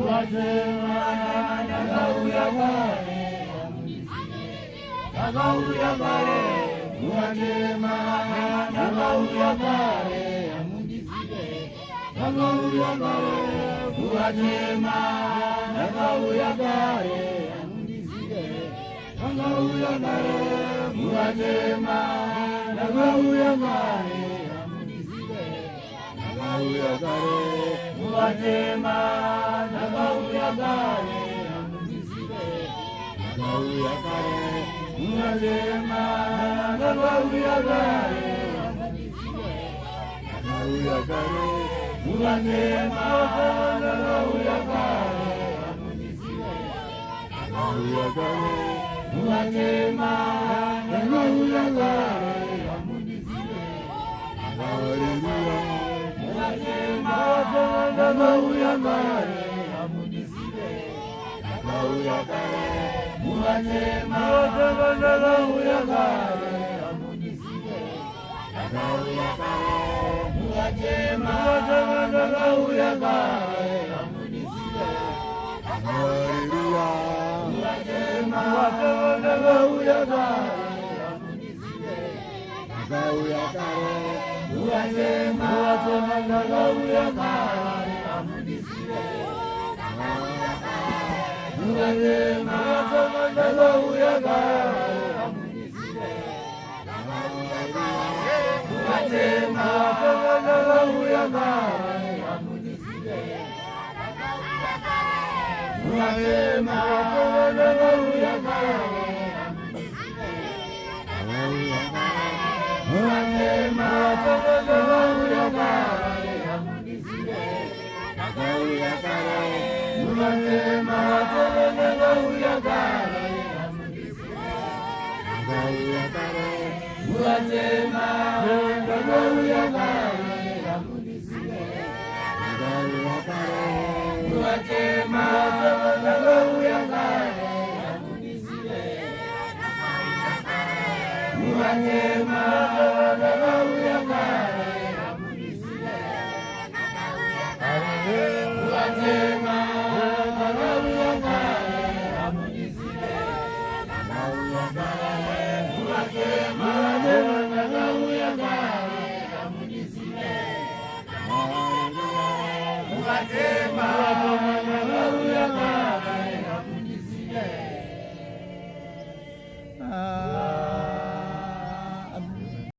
muwatema nagawuyagale nagawuyagale muwatema nagawuyagale amundisire nagawuyagale muwatema nagawuyagale amundisire nagawuyagale muwatema nagawuyagale amundisire nagawuyagale muwatema nagawuyagale amundisire nagawuyagale muwatema nagawuyagale amundisire nagawuyagale muwatema nagawuyagale amundisire nagawuyagale muwatema nagawuyagale amundisire haleluya muwatema nagawuyagale amundisire nagawuyagale muwatema nagawuyagale amundisire nagawuyagale muwatema nagawuyagale amundisire haleluya muwatema nagawuyagale amundisire nagawuyagale muwatema nagawuyagale amundisire muwatema nagawuyagale amundisire muwatema nagawuyagale amundisire muwatema nagawuyagale muwatema nagawuyagale amundisire nagawuyagale muwatema nagawuyagale amundisire nagawuyagale muwatema nagawuyagale amundisire nagawuyagale muwatema nagawuyagale amundisire muwatema nagawuyagale amundisire muwatema nagawuyagale amundisire muwatema nagawuyagale amundisire muwatema